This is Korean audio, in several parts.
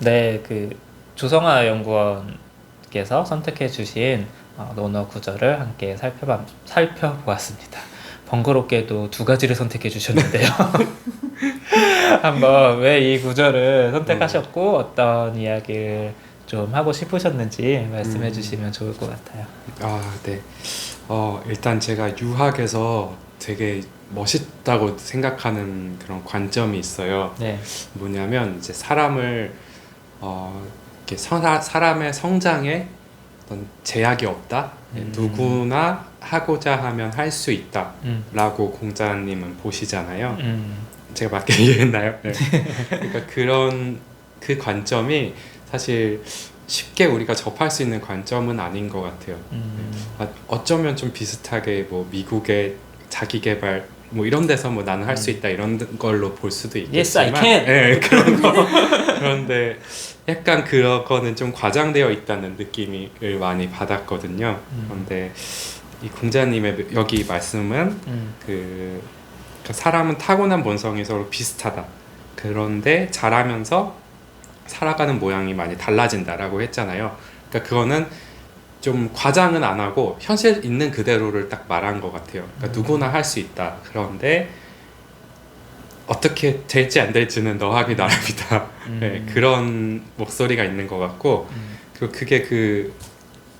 네, 조성아 연구원께서 선택해 주신 논어 구절을 함께 살펴보았습니다. 번거롭게도 두 가지를 선택해 주셨는데요. 한번 왜 이 구절을 선택하셨고 어떤 이야기를 좀 하고 싶으셨는지 말씀해 주시면 좋을 것 같아요. 네. 일단 제가 유학에서 되게 멋있다고 생각하는 그런 관점이 있어요. 네. 뭐냐면 이제 사람을 이렇게 사람의 성장에 어떤 제약이 없다. 누구나 하고자 하면 할 수 있다라고 공자님은 보시잖아요. 제가 맞게 이해했나요? 네. 그러니까 그 관점이 사실 쉽게 우리가 접할 수 있는 관점은 아닌 것 같아요. 어쩌면 좀 비슷하게 뭐 미국의 자기개발 뭐 이런 데서 뭐 나는 할 수 있다 이런 걸로 볼 수도 Yes, I 있겠지만, can. 네, 그런 거 그런데 약간 그거는 좀 과장되어 있다는 느낌을 많이 받았거든요. 그런데 이 공자님의 여기 말씀은 그 사람은 타고난 본성이 서로 비슷하다. 그런데 자라면서 살아가는 모양이 많이 달라진다라고 했잖아요. 그러니까 그거는 좀 과장은 안 하고 현실 있는 그대로를 딱 말한 것 같아요. 그러니까 누구나 할 수 있다. 그런데 어떻게 될지 안 될지는 너하기 나름이다. 네, 그런 목소리가 있는 것 같고, 그리고 그게 그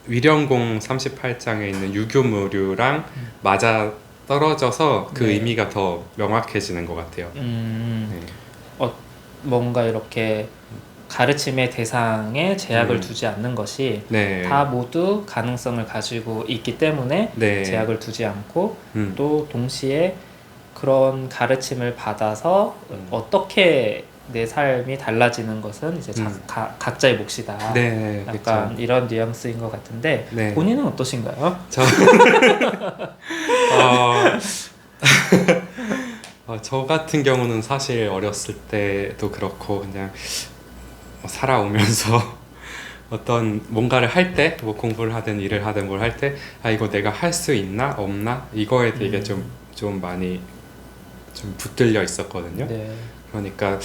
위령공 38장에 있는 유교무류랑 맞아 떨어져서 그 네. 의미가 더 명확해지는 것 같아요. 네. 뭔가 이렇게 가르침의 대상에 제약을 두지 않는 것이 네. 다 모두 가능성을 가지고 있기 때문에 네. 제약을 두지 않고 또 동시에 그런 가르침을 받아서 어떻게 내 삶이 달라지는 것은 이제 각자의 몫이다. 네, 약간 그쵸. 이런 뉘앙스인 것 같은데 네. 본인은 어떠신가요? 저 같은 경우는 사실 어렸을 때도 그렇고 그냥 살아오면서 어떤 뭔가를 할 때, 뭐 공부를 하든 일을 하든 뭘 할 때, 이거 내가 할 수 있나 없나 이거에 되게 좀 많이 좀 붙들려 있었거든요. 네. 그러니까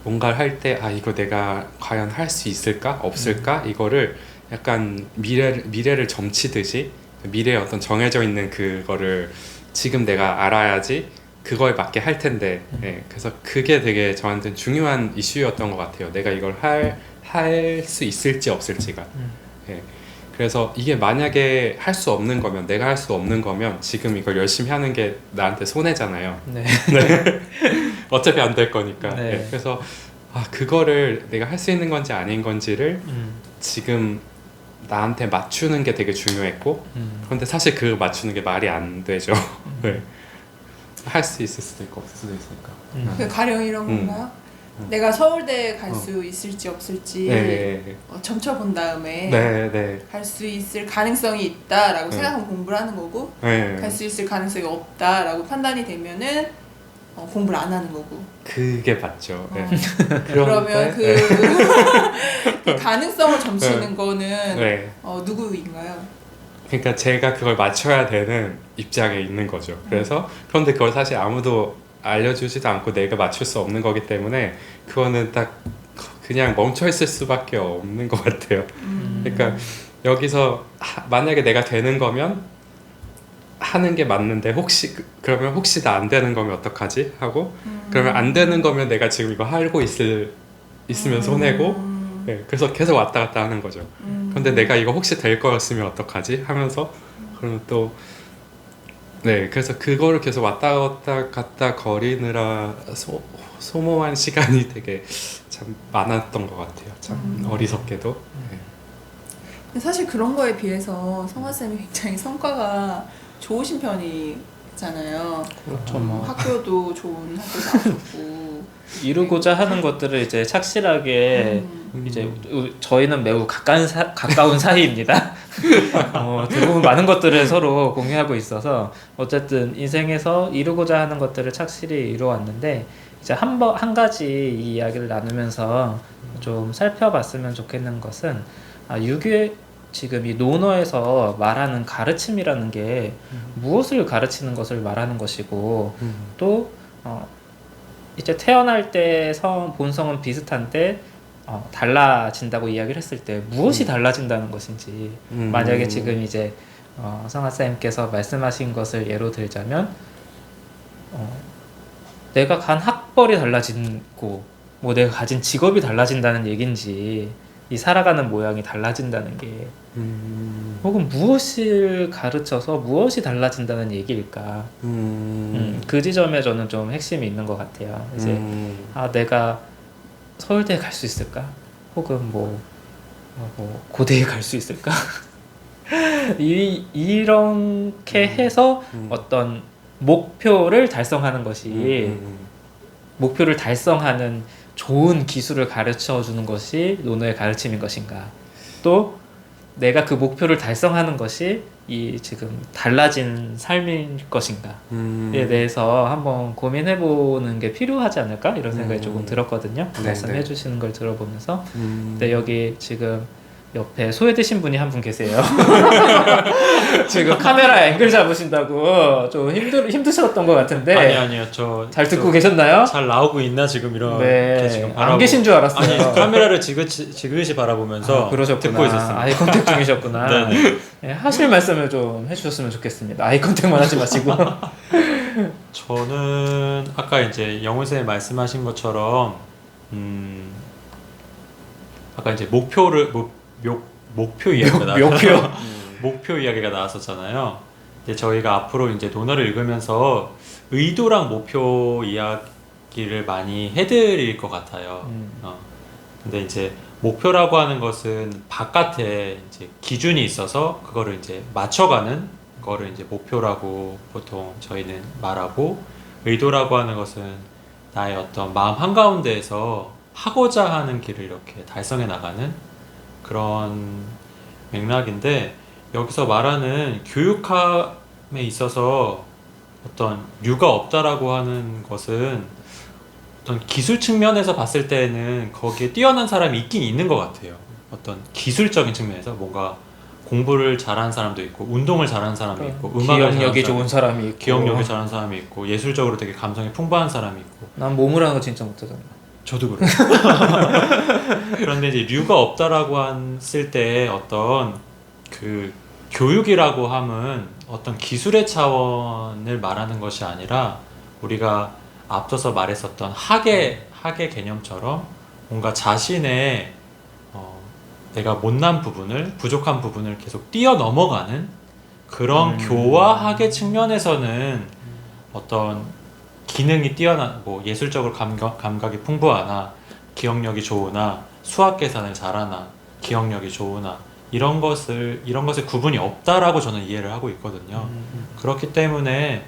뭔가를 할 때 이거 내가 과연 할 수 있을까 없을까 이거를 약간 미래를 점치듯이 미래에 어떤 정해져 있는 그거를 지금 내가 알아야지 그거에 맞게 할 텐데, 예, 그래서 그게 되게 저한테는 중요한 이슈였던 것 같아요. 내가 이걸 할 수 있을지 없을지가. 예, 그래서 이게 만약에 할 수 없는 거면, 내가 할 수 없는 거면 지금 이걸 열심히 하는 게 나한테 손해잖아요. 네. 어차피 안 될 거니까. 네. 예, 그래서 그거를 내가 할 수 있는 건지 아닌 건지를 지금 나한테 맞추는 게 되게 중요했고, 그런데 사실 그 맞추는 게 말이 안 되죠. 네. 할 수 있을 수도 있고 없을 수도 있으니까. 그 가령 이런 건가요? 내가 서울대 갈 수 있을지 없을지 네. 점쳐본 다음에 네. 갈 수 있을 가능성이 있다라고 생각하면 공부를 하는 거고, 네. 갈 수 있을 가능성이 없다라고 판단이 되면은 공부를 안 하는 거고. 그게 맞죠. 네. 그러면 네. 그 가능성을 점치는 거는 네. 누구인가요? 그러니까 제가 그걸 맞춰야 되는 입장에 있는 거죠. 그래서 그런데 그걸 사실 아무도 알려주지도 않고 내가 맞출 수 없는 거기 때문에 그거는 딱 그냥 멈춰 있을 수밖에 없는 것 같아요. 그러니까 여기서 만약에 내가 되는 거면 하는 게 맞는데 그러면 혹시 나 안 되는 거면 어떡하지? 하고 그러면 안 되는 거면 내가 지금 이거 하고 있으면 손해고, 네, 그래서 계속 왔다 갔다 하는 거죠. 근데 내가 이거 혹시 될 거였으면 어떡하지? 하면서 그러면 또 네, 그래서 그거를 계속 왔다 갔다 거리느라 소모한 시간이 되게 참 많았던 것 같아요. 참 어리석게도. 네. 근데 사실 그런 거에 비해서 성화쌤이 굉장히 성과가 좋으신 편이잖아요. 그렇죠. 뭐 학교도 좋은 학교 나오셨고 이루고자 하는 것들을 이제 착실하게 이제 저희는 매우 가까운 사이입니다. 대부분 많은 것들을 서로 공유하고 있어서 어쨌든 인생에서 이루고자 하는 것들을 착실히 이루어왔는데 이제 한 가지 이 이야기를 나누면서 좀 살펴봤으면 좋겠는 것은 유교 지금 이 논어에서 말하는 가르침이라는 게 무엇을 가르치는 것을 말하는 것이고 또 이제 태어날 때 본성은 비슷한데 달라진다고 이야기를 했을 때 무엇이 달라진다는 것인지 만약에 지금 이제 성하쌤께서 말씀하신 것을 예로 들자면 내가 간 학벌이 달라지고 뭐 내가 가진 직업이 달라진다는 얘긴지 이 살아가는 모양이 달라진다는 게 혹은 무엇을 가르쳐서 무엇이 달라진다는 얘기일까 그 지점에 저는 좀 핵심이 있는 것 같아요. 이제 내가 서울대에 갈 수 있을까? 혹은 뭐 고대에 갈 수 있을까? 이렇게 해서 어떤 목표를 달성하는 것이 목표를 달성하는 좋은 기술을 가르쳐 주는 것이 노노의 가르침인 것인가? 또 내가 그 목표를 달성하는 것이 이 지금 달라진 삶일 것인가에 대해서 한번 고민해 보는 게 필요하지 않을까? 이런 생각이 조금 들었거든요. 말씀해 주시는 걸 들어보면서. 근데 여기 지금 옆에 소외되신 분이 한 분 계세요. 지금 카메라 앵글 잡으신다고 좀 힘드셨던 것 같은데. 아니요, 저 잘 듣고 계셨나요? 잘 나오고 있나 지금 이렇게 네, 지금 안 계신 줄 알았어요. 아니 카메라를 지그시 바라보면서 그러셨구나. 듣고 있었습니다. 아이 컨택 중이셨구나. 네네. 네, 하실 말씀을 좀 해주셨으면 좋겠습니다. 아이 컨택만 하지 마시고. 저는 아까 이제 영훈 쌤이 말씀하신 것처럼 아까 이제 목표 이야기가 목표 이야기가 나왔었잖아요. 이제 저희가 앞으로 이제 논어를 읽으면서 의도랑 목표 이야기를 많이 해드릴 것 같아요. 근데 이제 목표라고 하는 것은 바깥에 이제 기준이 있어서 그거를 이제 맞춰가는 거를 이제 목표라고 보통 저희는 말하고, 의도라고 하는 것은 나의 어떤 마음 한가운데에서 하고자 하는 길을 이렇게 달성해 나가는 그런 맥락인데, 여기서 말하는 교육함에 있어서 어떤 류가 없다라고 하는 것은 어떤 기술 측면에서 봤을 때는 거기에 뛰어난 사람이 있긴 있는 것 같아요. 어떤 기술적인 측면에서 뭔가 공부를 잘하는 사람도 있고, 운동을 잘하는 사람이 있고, 음악을 기억력이 잘하는 좋은 사람이 있고, 기억력이 잘하는 사람이 있고, 예술적으로 되게 감성이 풍부한 사람이 있고. 난 몸을 하는 거 진짜 못하잖아. 저도 그래요. 그런데 이제 류가 없다라고 했을 때 어떤 그 교육이라고 함은 어떤 기술의 차원을 말하는 것이 아니라, 우리가 앞서서 말했었던 학의 개념처럼 뭔가 자신의 내가 못난 부분을, 부족한 부분을 계속 뛰어넘어가는 그런 교화학의 측면에서는 어떤 기능이 뛰어난, 뭐 예술적으로 감각이 풍부하나, 기억력이 좋으나, 수학 계산을 잘하나, 기억력이 좋으나, 이런 것을 구분이 없다라고 저는 이해를 하고 있거든요. 그렇기 때문에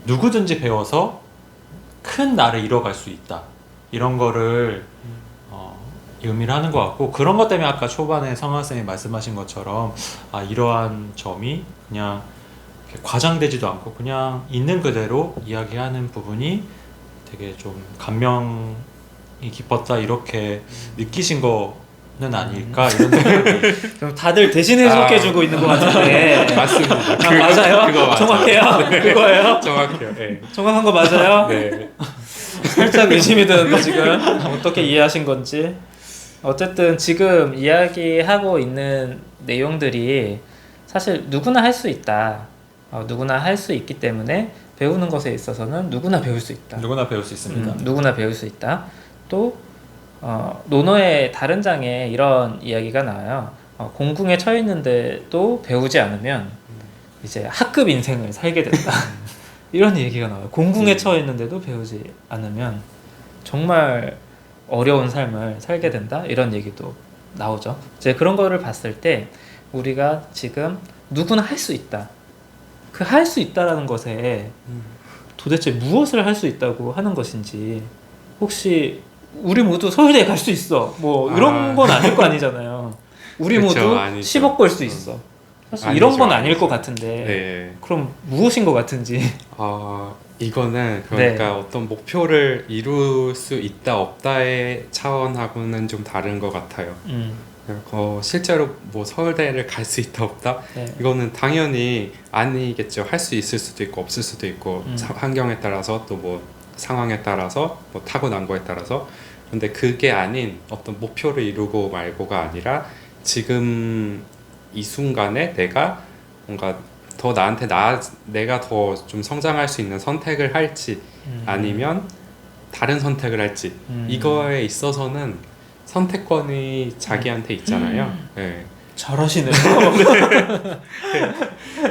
누구든지 배워서 큰 나를 이뤄갈 수 있다, 이런 거를 의미를 하는 것 같고, 그런 것 때문에 아까 초반에 성화쌤이 말씀하신 것처럼 이러한 점이 그냥 과장되지도 않고 그냥 있는 그대로 이야기하는 부분이 되게 좀 감명이 깊었다, 이렇게 느끼신 거는 아닐까, 이런 생각이. 그럼 다들 대신 해석해주고 있는 것 같은데. 맞습니다. 맞아요? 그거 맞아요. 정확해요? 네. 그거예요? 정확해요. 네. 정확한 거 맞아요? 네. 살짝 의심이 드는데 지금 어떻게 이해하신 건지. 어쨌든 지금 이야기하고 있는 내용들이 사실 누구나 할 수 있다. 누구나 할 수 있기 때문에 배우는 것에 있어서는 누구나 배울 수 있다. 누구나 배울 수 있습니다. 누구나 배울 수 있다. 또 논어의 다른 장에 이런 이야기가 나와요. 공궁에 처해 있는데도 배우지 않으면 이제 학급 인생을 살게 된다. 이런 얘기가 나와요. 공궁에 처해 있는데도 배우지 않으면 정말 어려운 삶을 살게 된다. 이런 얘기도 나오죠. 이제 그런 거를 봤을 때 우리가 지금 누구나 할 수 있다. 그 할 수 있다라는 것에 도대체 무엇을 할 수 있다고 하는 것인지, 혹시 우리 모두 서울대에 갈 수 있어, 뭐 이런 건 아닐 거 아니잖아요. 우리 그쵸, 모두 아니죠. 10억 벌 수 있어. 사실 아니죠, 이런 건 아닐 아니죠. 것 같은데. 네. 그럼 무엇인 것 같은지. 이거는 그러니까 어떤 목표를 이룰 수 있다 없다의 차원하고는 좀 다른 것 같아요. 실제로 뭐 서울대를 갈 수 있다 없다, 네. 이거는 당연히 아니겠죠. 할 수 있을 수도 있고 없을 수도 있고 환경에 따라서, 또 뭐 상황에 따라서, 뭐 타고난 거에 따라서. 근데 그게 아닌 어떤 목표를 이루고 말고가 아니라 지금 이 순간에 내가 뭔가 더 나한테 내가 더 좀 성장할 수 있는 선택을 할지 아니면 다른 선택을 할지 이거에 있어서는 선택권이 자기한테 있잖아요. 네. 잘하시네요.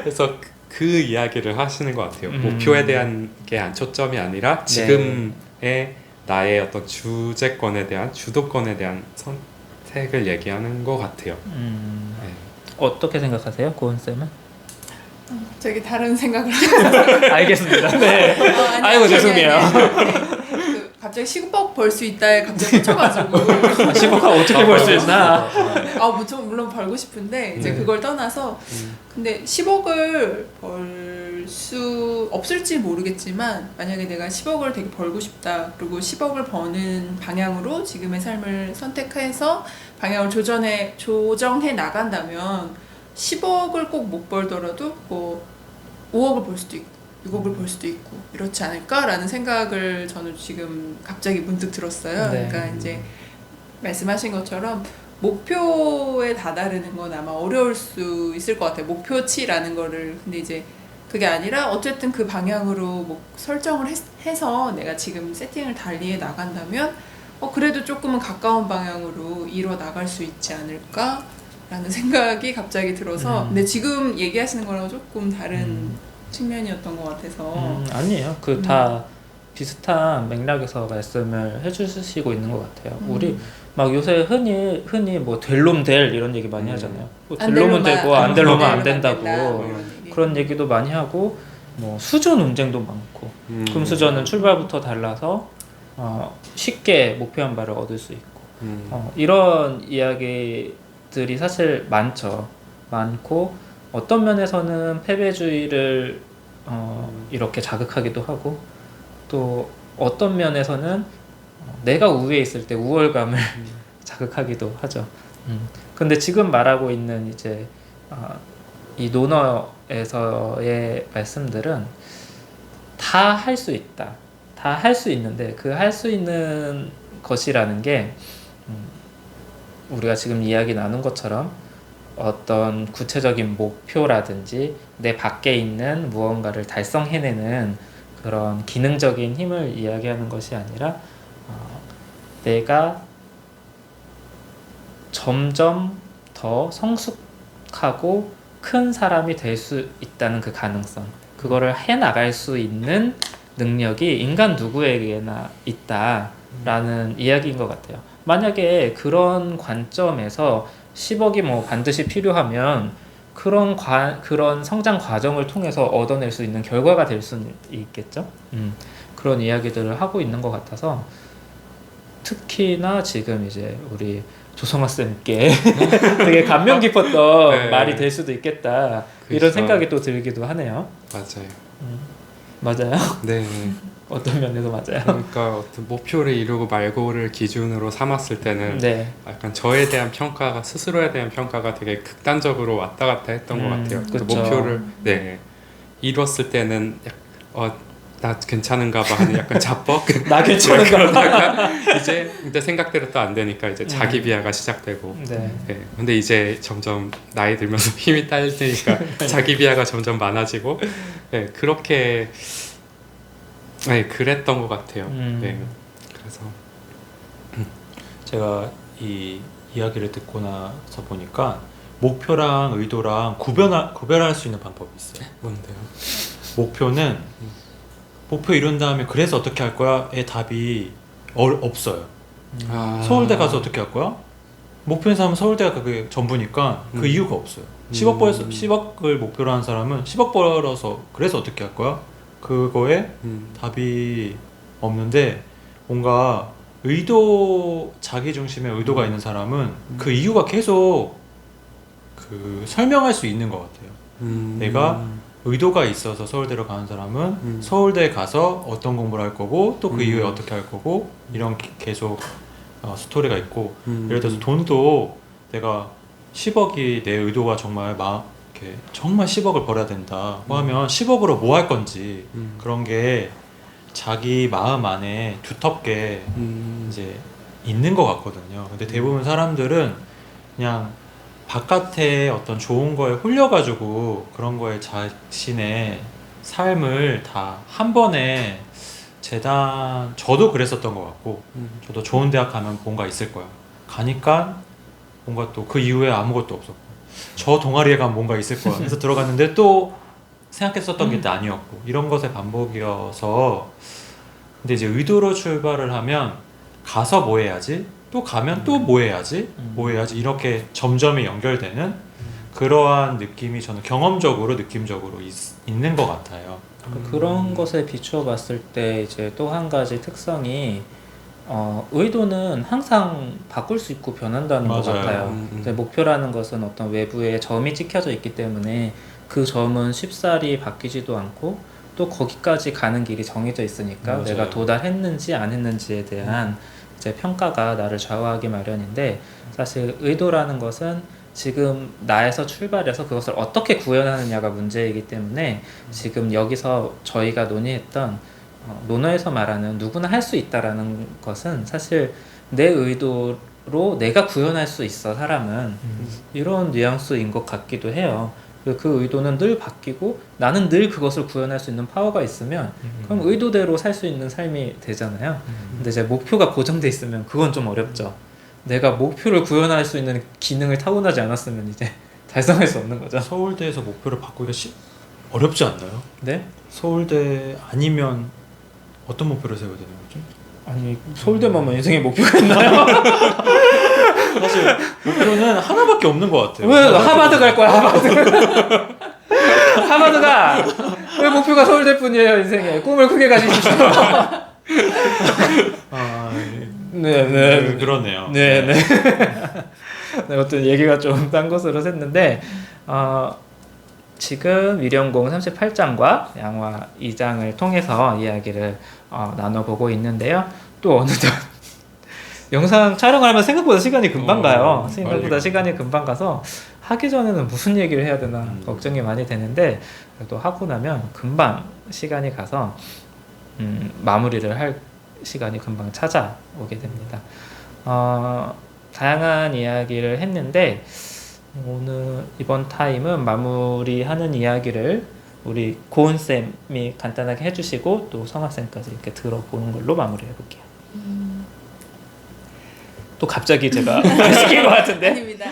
그래서 그 이야기를 하시는 것 같아요. 목표에 대한 게 초점이 아니라 지금의 나의 어떤 주제권에 대한 주도권에 대한 선택을 얘기하는 것 같아요. 네. 어떻게 생각하세요, 고은 쌤은? 되게 다른 생각을 알겠습니다. 네. 아니, 아이고, 죄송해요. 그 갑자기 10억 벌 수 있다에 갑자기 꽂혀가지고 10억 어떻게 벌 수 있나? 물론 벌고 싶은데 이제 그걸 떠나서 근데 10억을 벌 수 없을지 모르겠지만 만약에 내가 10억을 되게 벌고 싶다 그리고 10억을 버는 방향으로 지금의 삶을 선택해서 방향을 조정해 나간다면 10억을 꼭 못 벌더라도 뭐 5억을 벌 수도 있고 6억을 벌 수도 있고 이렇지 않을까라는 생각을 저는 지금 갑자기 문득 들었어요. 네. 그러니까 이제 말씀하신 것처럼 목표에 다다르는 건 아마 어려울 수 있을 것 같아요. 목표치라는 거를. 근데 이제 그게 아니라 어쨌든 그 방향으로 뭐 설정을 해서 내가 지금 세팅을 달리해 나간다면 그래도 조금은 가까운 방향으로 이뤄 나갈 수 있지 않을까? 라는 생각이 갑자기 들어서 근데 지금 얘기하시는 거랑 조금 다른 측면이었던 것 같아서 아니에요. 그 다 비슷한 맥락에서 말씀을 해주시고 있는 것 같아요. 우리 막 요새 흔히 뭐 될 놈 될 이런 얘기 많이 하잖아요. 뭐 될 놈은 되고 안 될 놈은 안 된다고 그런 얘기도 많이 하고 뭐 수저 논쟁도 많고 금수저는 출발부터 달라서 쉽게 목표한 바를 얻을 수 있고 이런 이야기들이 사실 많고 어떤 면에서는 패배주의를 이렇게 자극하기도 하고 또 어떤 면에서는 내가 우위에 있을 때 우월감을 자극하기도 하죠. 근데 지금 말하고 있는 이제 이 논어에서의 말씀들은 다 할 수 있다. 다 할 수 있는데 그 할 수 있는 것이라는 게 우리가 지금 이야기 나눈 것처럼 어떤 구체적인 목표라든지 내 밖에 있는 무언가를 달성해내는 그런 기능적인 힘을 이야기하는 것이 아니라 내가 점점 더 성숙하고 큰 사람이 될 수 있다는 그 가능성, 그거를 해나갈 수 있는 능력이 인간 누구에게나 있다라는 이야기인 것 같아요. 만약에 그런 관점에서 10억이 뭐 반드시 필요하면 그런 성장 과정을 통해서 얻어낼 수 있는 결과가 될 수는 있겠죠. 그런 이야기들을 하고 있는 것 같아서 특히나 지금 이제 우리 조성아 쌤께 되게 감명 깊었던 네. 말이 될 수도 있겠다 이런 그렇죠. 생각이 또 들기도 하네요. 맞아요. 맞아요? 네. 어떤 면에서 맞아요? 그러니까 어떤 목표를 이루고 말고를 기준으로 삼았을 때는 네. 약간 저에 대한 평가가 스스로에 대한 평가가 되게 극단적으로 왔다 갔다 했던 것 같아요. 그 그쵸. 목표를 이뤘을 때는 나 괜찮은가 봐 하는 약간 자뻑 나 괜찮은가? 그러다가 이제 생각대로 또 안 되니까 이제 자기 비하가 시작되고 네. 네. 근데 이제 점점 나이 들면서 힘이 딸리니까 자기 비하가 점점 많아지고 네, 그렇게 그랬던 것 같아요. 네. 그래서 제가 이 이야기를 듣고 나서 보니까 목표랑 의도랑 구별할 수 있는 방법이 있어요. 뭔데요? 목표는 목표 이룬 다음에 그래서 어떻게 할 거야의 답이 없어요. 서울대 가서 어떻게 할 거야? 목표인 사람은 서울대가 그게 전부니까 그 이유가 없어요. 10억을 목표로 한 사람은 10억 벌어서 그래서 어떻게 할 거야? 그거에 답이 없는데 뭔가 자기 중심의 의도가 있는 사람은 그 이유가 계속 설명할 수 있는 것 같아요. 내가 의도가 있어서 서울대로 가는 사람은 서울대에 가서 어떤 공부를 할 거고 또 그 이후에 어떻게 할 거고 이런 계속 스토리가 있고 예를 들어서 돈도 내가 10억이 내 의도가 정말 정말 10억을 벌어야 된다고 하면 10억으로 뭐 할 건지 그런 게 자기 마음 안에 두텁게 이제 있는 것 같거든요. 근데 대부분 사람들은 그냥 바깥에 어떤 좋은 거에 홀려가지고 그런 거에 자신의 삶을 다 한 번에 저도 그랬었던 것 같고, 저도 좋은 대학 가면 뭔가 있을 거야. 가니까 뭔가 또 그 이후에 아무것도 없었고, 저 동아리에 가면 뭔가 있을 거야. 그래서 들어갔는데 또 생각했었던 게 아니었고, 이런 것의 반복이어서. 근데 이제 의도로 출발을 하면 가서 뭐 해야지, 또 가면 또 뭐 해야지, 뭐 해야지, 이렇게 점점이 연결되는 그러한 느낌이 저는 경험적으로 느낌적으로 있는 것 같아요. 그런 것에 비추어 봤을 때 이제 또 한 가지 특성이 의도는 항상 바꿀 수 있고 변한다는 것 맞아요. 같아요. 이제 목표라는 것은 어떤 외부에 점이 찍혀져 있기 때문에 그 점은 쉽사리 바뀌지도 않고 또 거기까지 가는 길이 정해져 있으니까 맞아요. 내가 도달했는지 안 했는지에 대한 이제 평가가 나를 좌우하기 마련인데, 사실 의도라는 것은 지금 나에서 출발해서 그것을 어떻게 구현하느냐가 문제이기 때문에 지금 여기서 저희가 논의했던 논어에서 말하는 누구나 할 수 있다라는 것은 사실 내 의도로 내가 구현할 수 있어, 사람은. 이런 뉘앙스인 것 같기도 해요. 그 의도는 늘 바뀌고 나는 늘 그것을 구현할 수 있는 파워가 있으면 그럼 의도대로 살 수 있는 삶이 되잖아요. 근데 이제 목표가 고정돼 있으면 그건 좀 어렵죠. 내가 목표를 구현할 수 있는 기능을 타고나지 않았으면 이제 달성할 수 없는 거죠. 서울대에서 목표를 바꾸기가 어렵지 않나요? 네? 서울대 아니면 어떤 목표를 세워야 되는 거죠? 아니 서울대만 인생의 목표가 있나요? 사실 목표는 하나밖에 없는 것 같아요. 왜 하버드 갈 거야, 하버드. 하버드가 왜 목표가 서울대뿐이에요, 인생에. 꿈을 크게 가지십시오. 네. 그러네요. 네. 네, 어떤 얘기가 좀 딴 곳으로 샜는데 지금 위령공 38장과 양화 2장을 통해서 이야기를 나눠보고 있는데요. 또 어느덧 영상 촬영하면 생각보다 시간이 금방 가요. 생각보다 시간이 금방 가서 하기 전에는 무슨 얘기를 해야 되나 걱정이 많이 되는데, 그래도 하고 나면 금방 시간이 가서 마무리를 할 시간이 금방 찾아오게 됩니다. 다양한 이야기를 했는데 오늘 이번 타임은 마무리하는 이야기를 우리 고은쌤이 간단하게 해주시고 또 성화쌤까지 이렇게 들어보는 걸로 마무리해볼게요. 또 갑자기 제가 시킨 것 같은데? 아닙니다.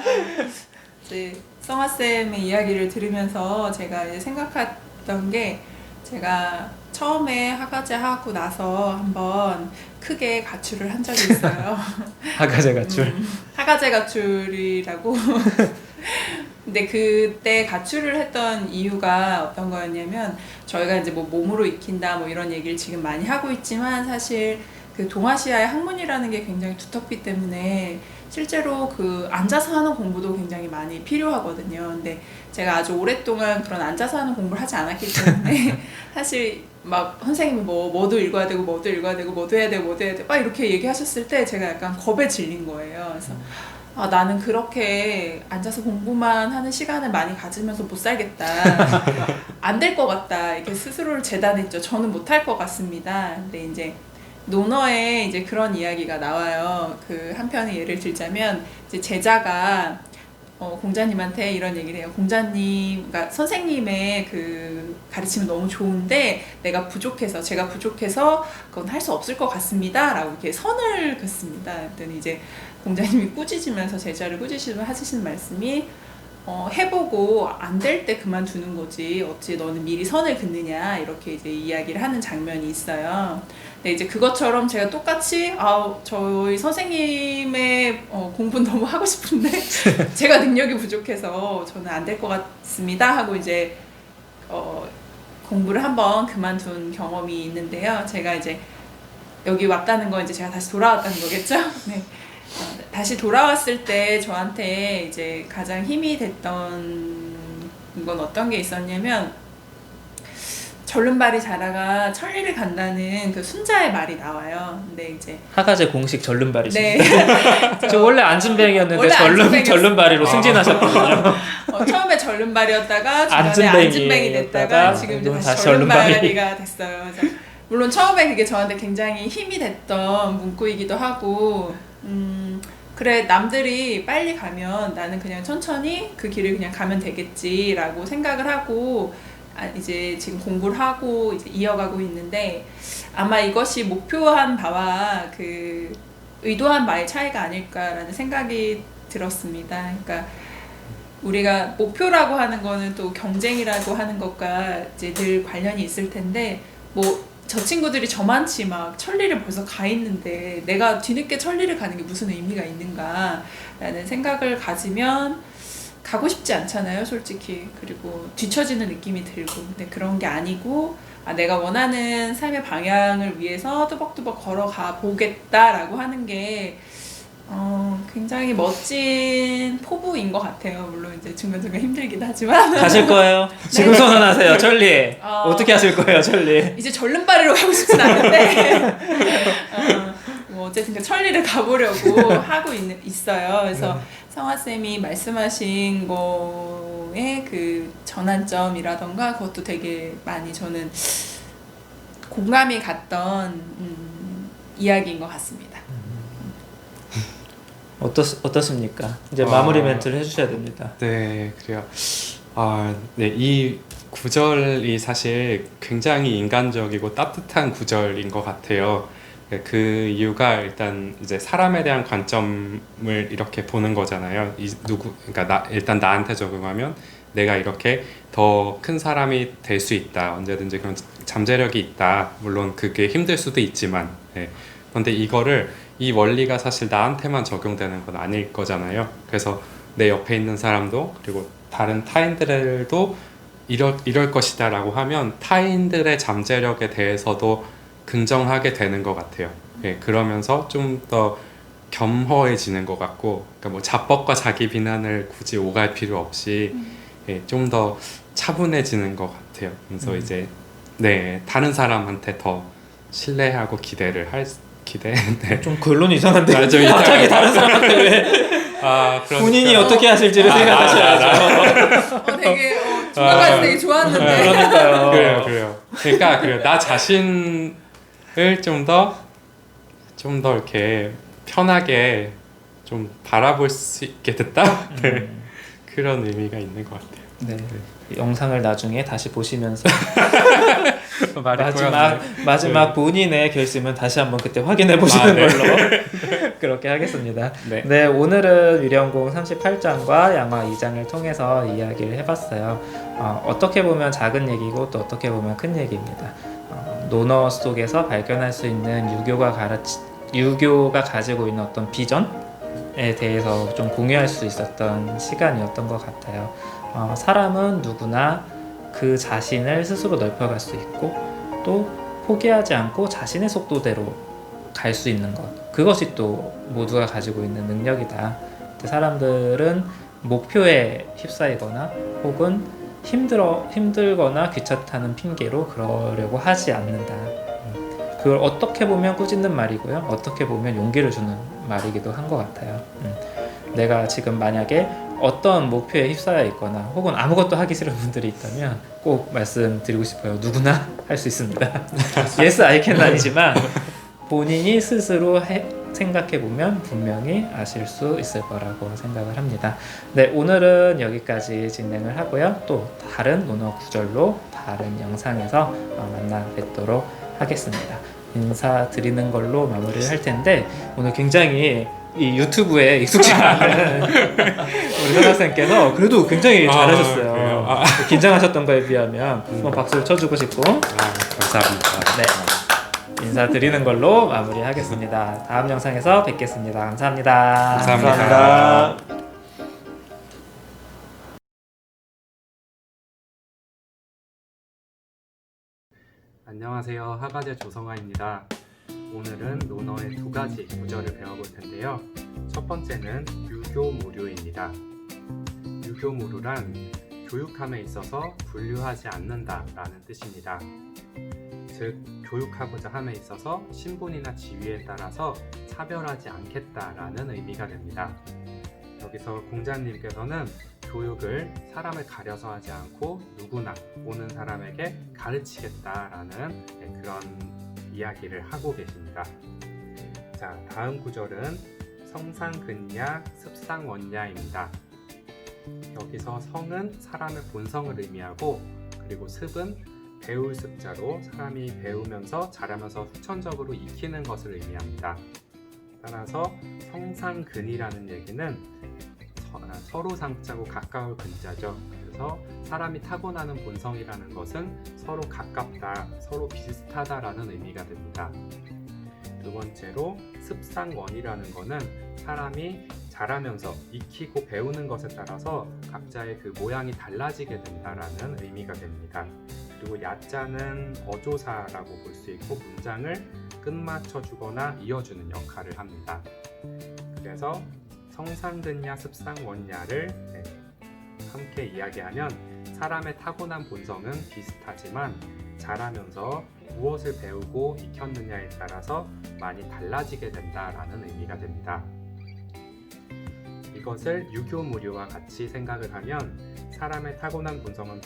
이제 성화쌤의 이야기를 들으면서 제가 이제 생각했던 게, 제가 처음에 학과제 하고 나서 한번 크게 가출을 한 적이 있어요. 학과제 가출. 학과제 가출이라고. 근데 그때 가출을 했던 이유가 어떤 거였냐면, 저희가 이제 뭐 몸으로 익힌다 뭐 이런 얘기를 지금 많이 하고 있지만 사실 그 동아시아의 학문이라는 게 굉장히 두텁기 때문에 실제로 그 앉아서 하는 공부도 굉장히 많이 필요하거든요. 근데 제가 아주 오랫동안 그런 앉아서 하는 공부를 하지 않았기 때문에 사실 막 선생님이 뭐도 읽어야 되고 뭐도 읽어야 되고 뭐도 해야 되고 뭐도 해야 되고 막 이렇게 얘기하셨을 때 제가 약간 겁에 질린 거예요. 그래서 나는 그렇게 앉아서 공부만 하는 시간을 많이 가지면서 못 살겠다. 안 될 것 같다. 이렇게 스스로를 재단했죠. 저는 못할 것 같습니다. 근데 이제 논어에 이제 그런 이야기가 나와요. 그 한 편의 예를 들자면 이제 제자가 공자님한테 이런 얘기를 해요. 공자님, 그러니까 선생님의 그 가르침은 너무 좋은데 제가 부족해서 그건 할 수 없을 것 같습니다. 라고 이렇게 선을 긋습니다. 그랬더니 이제 공자님이 꾸짖으면서 제자를 꾸짖으면서 하시는 말씀이 해보고 안 될 때 그만두는 거지 어찌 너는 미리 선을 긋느냐, 이렇게 이제 이야기를 하는 장면이 있어요. 근데 이제 그것처럼 제가 똑같이 저희 선생님의 공부는 너무 하고 싶은데 제가 능력이 부족해서 저는 안 될 것 같습니다 하고 이제 공부를 한번 그만둔 경험이 있는데요. 제가 이제 여기 왔다는 건 이제 제가 다시 돌아왔다는 거겠죠? 네. 다시 돌아왔을 때 저한테 이제 가장 힘이 됐던 건 어떤 게 있었냐면, 절름발이 자라가 천리를 간다는 그 순자의 말이 나와요. 근데 이제 학과제 공식 절름발이시죠? 네. 저 원래 앉은뱅이였는데 원래 앉은뱅이였어요. 절름발이로 승진하셨거든요. 처음에 절름발이었다가 중간에 앉은뱅이 됐다가 지금 이제 다시 절름발이가 됐어요. 물론 처음에 그게 저한테 굉장히 힘이 됐던 문구이기도 하고, 그래 남들이 빨리 가면 나는 그냥 천천히 그 길을 그냥 가면 되겠지라고 생각을 하고 이제 지금 공부를 하고 이제 이어가고 있는데 아마 이것이 목표한 바와 그 의도한 바의 차이가 아닐까라는 생각이 들었습니다. 그러니까 우리가 목표라고 하는 거는 또 경쟁이라고 하는 것과 이제 늘 관련이 있을 텐데 뭐 저 친구들이 저만치 막 천리를 벌써 가 있는데 내가 뒤늦게 천리를 가는 게 무슨 의미가 있는가라는 생각을 가지면 가고 싶지 않잖아요, 솔직히. 그리고 뒤처지는 느낌이 들고. 근데 그런 게 아니고 내가 원하는 삶의 방향을 위해서 뚜벅뚜벅 걸어가 보겠다라고 하는 게 굉장히 멋진 포부인 것 같아요. 물론 이제 중간중간 힘들긴 하지만. 가실 거예요? 지금 선언하세요, 천리. 어떻게 하실 거예요, 천리? 이제 절름발이로 가고 싶진 않은데 뭐 어쨌든 그 천리를 가보려고 하고 있어요. 그래서 성화쌤이 말씀하신 거에 그 전환점이라던가 그것도 되게 많이 저는 공감이 갔던 이야기인 것 같습니다. 어떻습니까? 이제 마무리 멘트를 해주셔야 됩니다. 네, 그래요. 네, 이 구절이 사실 굉장히 인간적이고 따뜻한 구절인 것 같아요. 그 이유가 일단 이제 사람에 대한 관점을 이렇게 보는 거잖아요. 그러니까 일단 나한테 적용하면 내가 이렇게 더 큰 사람이 될 수 있다. 언제든지 그런 잠재력이 있다. 물론 그게 힘들 수도 있지만, 네. 그런데 이 원리가 사실 나한테만 적용되는 건 아닐 거잖아요. 그래서 내 옆에 있는 사람도 그리고 다른 타인들도 이럴 것이다 라고 하면 타인들의 잠재력에 대해서도 긍정하게 되는 것 같아요. 예, 그러면서 좀 더 겸허해지는 것 같고, 그러니까 뭐 자뻑과 자기 비난을 굳이 오갈 필요 없이 예, 좀 더 차분해지는 것 같아요. 그래서 이제 네, 다른 사람한테 더 신뢰하고 기대. 네. 좀 결론이 이상한데 좀 갑자기 다른 사람한테 왜 그러니까. 본인이 어떻게 하실지를 생각하셔야죠. 되게 중간까지 되게 좋았는데. 그러니까요. 그래요. 나 자신을 좀 더 이렇게 편하게 좀 바라볼 수 있게 됐다. 네. 그런 의미가 있는 것 같아요. 네. 영상을 나중에 다시 보시면서 말이 마지막 본인의 결심은 다시 한번 그때 확인해 보시는 네. 걸로 그렇게 하겠습니다. 네. 네, 오늘은 유령공 38장과 양화 2장을 통해서 이야기를 해봤어요. 어떻게 보면 작은 얘기고 또 어떻게 보면 큰 얘기입니다. 논어 속에서 발견할 수 있는 유교가 가지고 있는 어떤 비전에 대해서 좀 공유할 수 있었던 시간이었던 것 같아요. 사람은 누구나 그 자신을 스스로 넓혀갈 수 있고 또 포기하지 않고 자신의 속도대로 갈 수 있는 것, 그것이 또 모두가 가지고 있는 능력이다. 사람들은 목표에 휩싸이거나 혹은 힘들거나 귀찮다는 핑계로 그러려고 하지 않는다. 그걸 어떻게 보면 꾸짖는 말이고요, 어떻게 보면 용기를 주는 말이기도 한 것 같아요. 내가 지금 만약에 어떤 목표에 휩싸여 있거나 혹은 아무것도 하기 싫은 분들이 있다면 꼭 말씀드리고 싶어요. 누구나 할 수 있습니다. Yes, I can 아니지만 본인이 스스로 생각해보면 분명히 아실 수 있을 거라고 생각을 합니다. 네, 오늘은 여기까지 진행을 하고요. 또 다른 논어 구절로 다른 영상에서 만나 뵙도록 하겠습니다. 인사드리는 걸로 마무리를 할 텐데 오늘 굉장히 이 유튜브에 익숙지 않은 우리 선생님께서 그래도 굉장히 잘하셨어요. 긴장하셨던 거에 비하면 한번 박수를 쳐주고 싶고. 감사합니다. 네, 인사드리는 걸로 마무리하겠습니다. 다음 영상에서 뵙겠습니다. 감사합니다. 감사합니다. 안녕하세요. 하가제 조성아입니다. 오늘은 논어의 두 가지 구절을 배워볼 텐데요. 첫 번째는 유교무류입니다. 유교무류란 교육함에 있어서 분류하지 않는다라는 뜻입니다. 즉, 교육하고자 함에 있어서 신분이나 지위에 따라서 차별하지 않겠다라는 의미가 됩니다. 여기서 공자님께서는 교육을 사람을 가려서 하지 않고 누구나 오는 사람에게 가르치겠다라는 그런 이야기를 하고 계십니다. 자, 다음 구절은 성상근야, 습상원야입니다. 여기서 성은 사람의 본성을 의미하고 그리고 습은 배울 습자로 사람이 배우면서 자라면서 후천적으로 익히는 것을 의미합니다. 따라서 성상근이라는 얘기는 서로 상자고 가까울 근자죠. 그래서 사람이 타고나는 본성이라는 것은 서로 가깝다, 서로 비슷하다라는 의미가 됩니다. 두 번째로 습상원이라는 것은 사람이 자라면서 익히고 배우는 것에 따라서 각자의 그 모양이 달라지게 된다라는 의미가 됩니다. 그리고 야자는 어조사라고 볼 수 있고 문장을 끝맞춰주거나 이어주는 역할을 합니다. 그래서 성상근야, 습상원야를 함께 이야기하면 사람의 타고난 본성은 비슷하지만 자라면서 무엇을 배우고 익혔느냐에 따라서 많이 달라지게 된다라는 의미가 됩니다. 이것을 유교무료와 같이 생각을 하면 사람의 타고난 본성은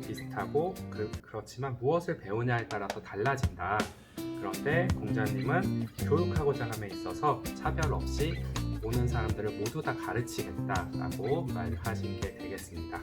비슷하고 그렇지만 무엇을 배우냐에 따라서 달라진다. 그런데 공자님은 교육하고자 함에 있어서 차별 없이 오는 사람들을 모두 다 가르치겠다라고 말하신 게 되겠습니다.